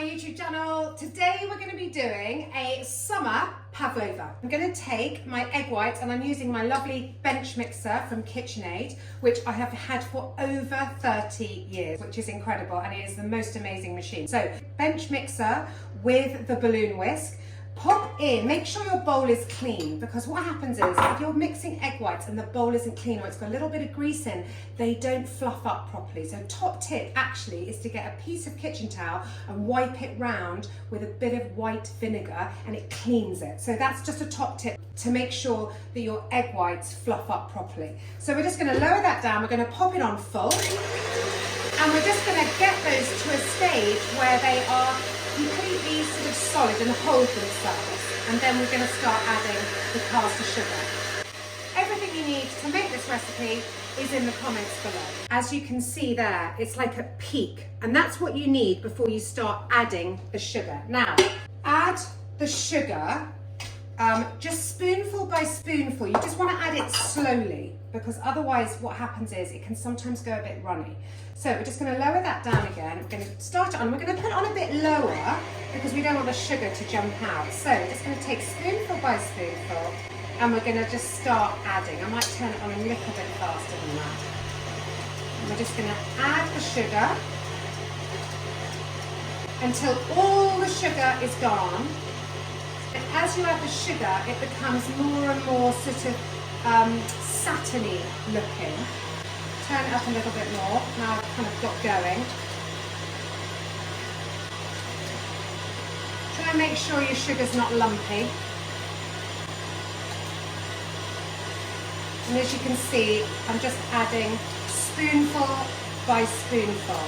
YouTube channel. Today we're going to be doing a summer pavlova. I'm going to take my egg whites and I'm using my lovely bench mixer from KitchenAid, which I have had for over 30 years, which is incredible, and it is the most amazing machine. So bench mixer with the balloon whisk. Pop in, make sure your bowl is clean, because what happens is if you're mixing egg whites and the bowl isn't clean or it's got a little bit of grease in, they don't fluff up properly. So top tip actually is to get a piece of kitchen towel and wipe it round with a bit of white vinegar and it cleans it. So that's just a top tip to make sure that your egg whites fluff up properly. So we're just going to lower that down, we're going to pop it on full, and we're just going to get those to a stage where they are completely sort of solid and hold themselves, and then we're going to start adding the caster sugar. Everything you need to make this recipe is in the comments below. As you can see there, it's like a peak, and that's what you need before you start adding the sugar. Now, add the sugar just spoonful by spoonful. You just want to add it slowly, because otherwise what happens is it can sometimes go a bit runny. So we're just going to lower that down again. We're going to start it on, we're going to put it on a bit lower because we don't want the sugar to jump out. So we're just going to take spoonful by spoonful and we're going to just start adding. I might turn it on a little bit faster than that. And we're just going to add the sugar until all the sugar is gone. And as you add the sugar, it becomes more and more sort of satiny looking. Turn it up a little bit more. Now I've kind of got going. Try and make sure your sugar's not lumpy. And as you can see, I'm just adding spoonful by spoonful.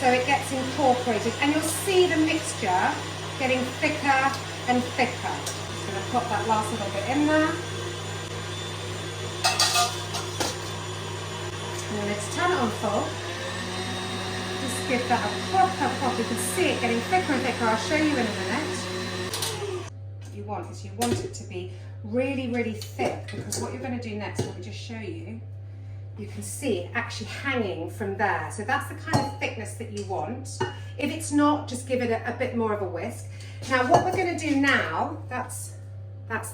So it gets incorporated, and you'll see the mixture getting thicker and thicker. Just going to put that last little bit in there. And then let's turn it on full. Just give that a proper, you can see it getting thicker and thicker. I'll show you in a minute. What you want is you want it to be really, really thick, because what you're going to do next, let me just show you, you can see it actually hanging from there. So that's the kind of thickness that you want. If it's not, just give it a bit more of a whisk. Now what we're going to do now, that's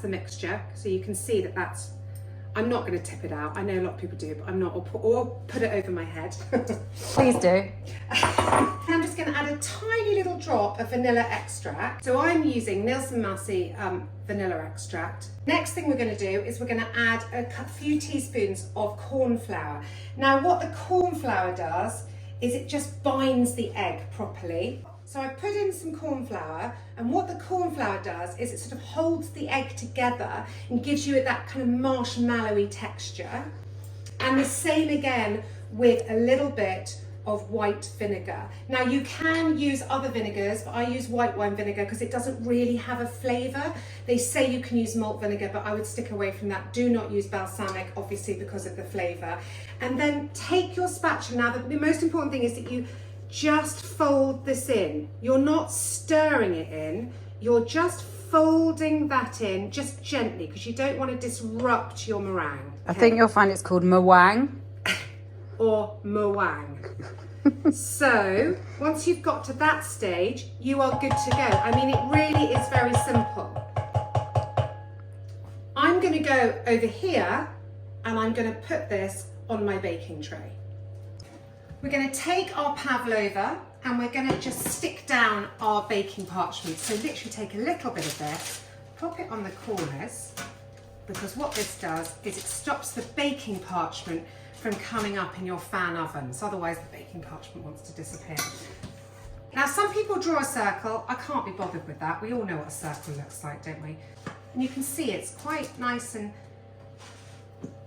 the mixture. So you can see that that's, I'm not going to tip it out. I know a lot of people do, but I'm not, or put it over my head. Please do. I'm just going to add a tiny little drop of vanilla extract. So I'm using Nielsen Massey vanilla extract. Next thing we're going to do is we're going to add a few teaspoons of corn flour. Now what the corn flour does is it just binds the egg properly. So I put in some corn flour, and what the corn flour does is it sort of holds the egg together and gives you that kind of marshmallowy texture. And the same again with a little bit of white vinegar. Now you can use other vinegars, but I use white wine vinegar because it doesn't really have a flavour. They say you can use malt vinegar, but I would stick away from that. Do not use balsamic, obviously, because of the flavour. And then take your spatula. Now the most important thing is that you just fold this in. You're not stirring it in, you're just folding that in just gently, because you don't want to disrupt your meringue. Okay? I think you'll find it's called meringue. Or meringue. So once you've got to that stage, you are good to go. I mean, it really is very simple. I'm going to go over here and I'm going to put this on my baking tray. We're going to take our pavlova and we're going to just stick down our baking parchment. So literally take a little bit of this, pop it on the corners, because what this does is it stops the baking parchment from coming up in your fan ovens. Otherwise the baking parchment wants to disappear. Now some people draw a circle. I can't be bothered with that. We all know what a circle looks like, don't we? And you can see it's quite nice and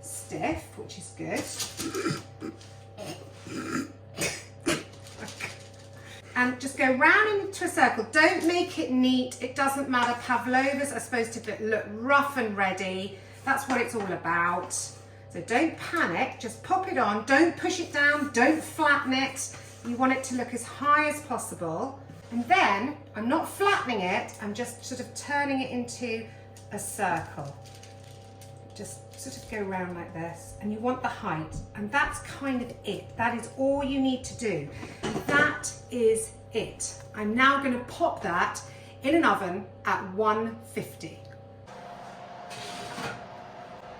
stiff, which is good. And just go round into a circle. Don't make it neat. It doesn't matter. Pavlovas are supposed to look rough and ready. That's what it's all about. So don't panic, just pop it on. Don't push it down, don't flatten it. You want it to look as high as possible. And then, I'm not flattening it, I'm just sort of turning it into a circle. Just sort of go round like this, and you want the height, and that's kind of it. That is all you need to do. That is it. I'm now going to pop that in an oven at 150.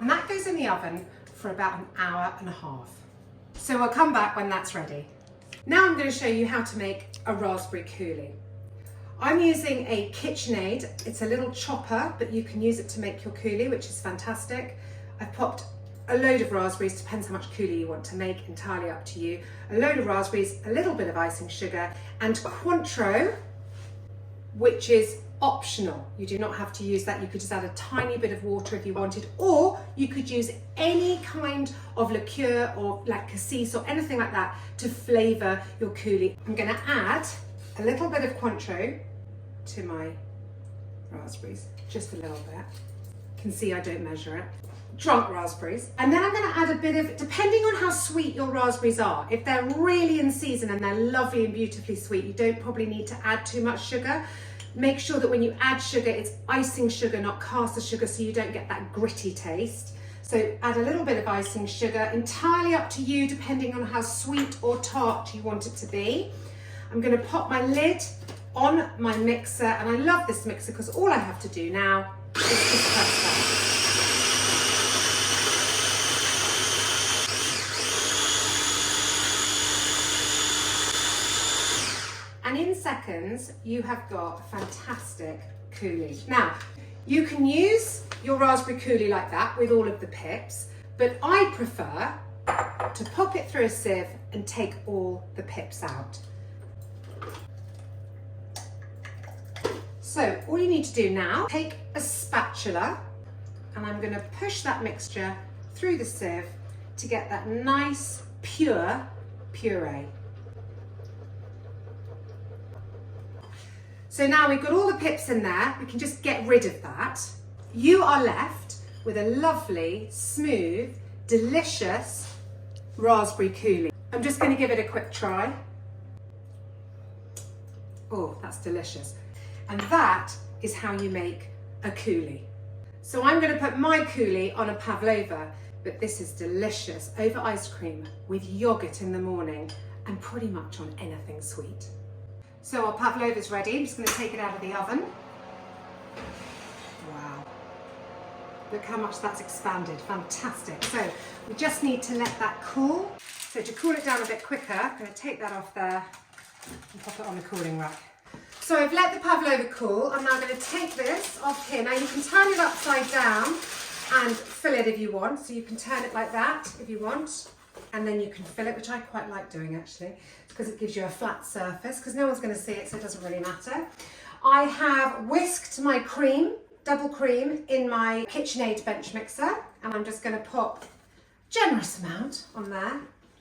And that goes in the oven for about an hour and a half. So I'll come back when that's ready. Now I'm going to show you how to make a raspberry coulis. I'm using a KitchenAid. It's a little chopper, but you can use it to make your coulis, which is fantastic. I've popped a load of raspberries, depends how much coulis you want to make, entirely up to you. A load of raspberries, a little bit of icing sugar, and Cointreau, which is optional. You do not have to use that. You could just add a tiny bit of water if you wanted, or you could use any kind of liqueur or like cassis or anything like that to flavour your coulis. I'm going to add a little bit of Cointreau to my raspberries, just a little bit. You can see I don't measure it. Drunk raspberries. And then I'm going to add a bit of, depending on how sweet your raspberries are, if they're really in season and they're lovely and beautifully sweet, you don't probably need to add too much sugar. Make sure that when you add sugar, it's icing sugar, not caster sugar, so you don't get that gritty taste. So add a little bit of icing sugar, entirely up to you, depending on how sweet or tart you want it to be. I'm going to pop my lid on my mixer, and I love this mixer because all I have to do now is just press that. And in seconds, you have got a fantastic coulis. Now, you can use your raspberry coulis like that with all of the pips, but I prefer to pop it through a sieve and take all the pips out. So all you need to do now, take a spatula, and I'm going to push that mixture through the sieve to get that nice, pure puree. So now we've got all the pips in there, we can just get rid of that. You are left with a lovely, smooth, delicious raspberry coulis. I'm just going to give it a quick try. Oh, that's delicious. And that is how you make a coulis. So I'm going to put my coulis on a Pavlova, but this is delicious over ice cream with yogurt in the morning and pretty much on anything sweet. So our Pavlova's ready. I'm just going to take it out of the oven. Wow. Look how much that's expanded. Fantastic. So we just need to let that cool. So to cool it down a bit quicker, I'm going to take that off there and pop it on the cooling rack. So I've let the Pavlova cool. I'm now going to take this off here. Now you can turn it upside down and fill it if you want. So you can turn it like that if you want. And then you can fill it, which I quite like doing actually, because it gives you a flat surface, because no one's going to see it, so it doesn't really matter. I have whisked my cream, double cream, in my KitchenAid bench mixer, and I'm just going to pop a generous amount on there.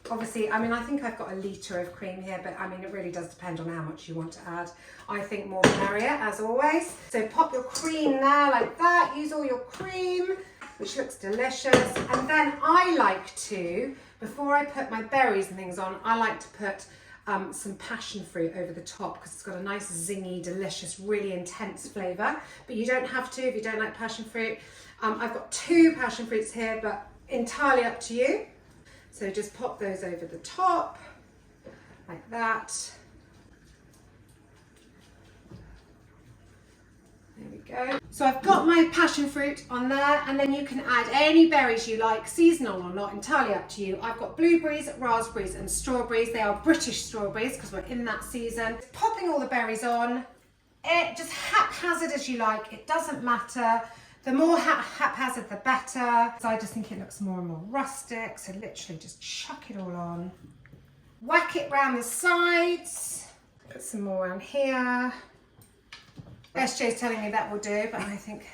Obviously, I mean, I think I've got a litre of cream here, but I mean, it really does depend on how much you want to add. I think more the merrier, as always. So pop your cream there like that, use all your cream, which looks delicious. And then I like to, before I put my berries and things on, I like to put some passion fruit over the top because it's got a nice zingy, delicious, really intense flavour. But you don't have to if you don't like passion fruit. I've got 2 passion fruits here, but entirely up to you. So just pop those over the top, like that. There we go. So I've got my passion fruit on there, and then you can add any berries you like, seasonal or not, entirely up to you. I've got blueberries, raspberries and strawberries. They are British strawberries because we're in that season. Popping all the berries on, just haphazard as you like, it doesn't matter. The more haphazard, the better. So I just think it looks more and more rustic. So literally just chuck it all on. Whack it round the sides. Put some more around here. SJ's telling me that will do, but I think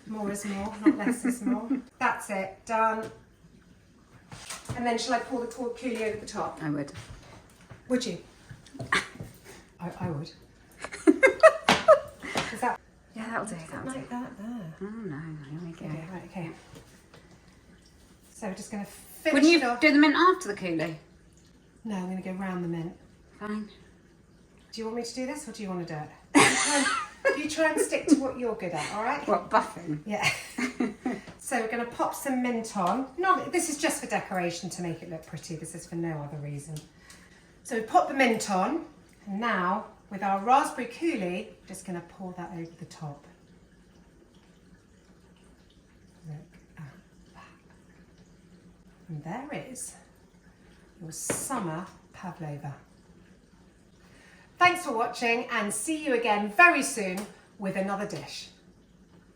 more is more, not less is more. That's it, done. And then shall I pour the coulis over the top? I would. Would you? I would. Is that? Yeah, that'll do. That'll Like do. that there. Oh no, here we go. Okay, right, okay. So we're just going to finish Wouldn't you it off. do the mint after the coulis? No, I'm going to go round the mint. Fine. Do you want me to do this or do you want to do it? You try and stick to what you're good at, all right? What, buffing? Yeah. So we're going to pop some mint on. This is just for decoration to make it look pretty. This is for no other reason. So we pop the mint on, and now with our raspberry coulis, just going to pour that over the top. Look at that. And there is your summer pavlova. Thanks for watching, and see you again very soon with another dish.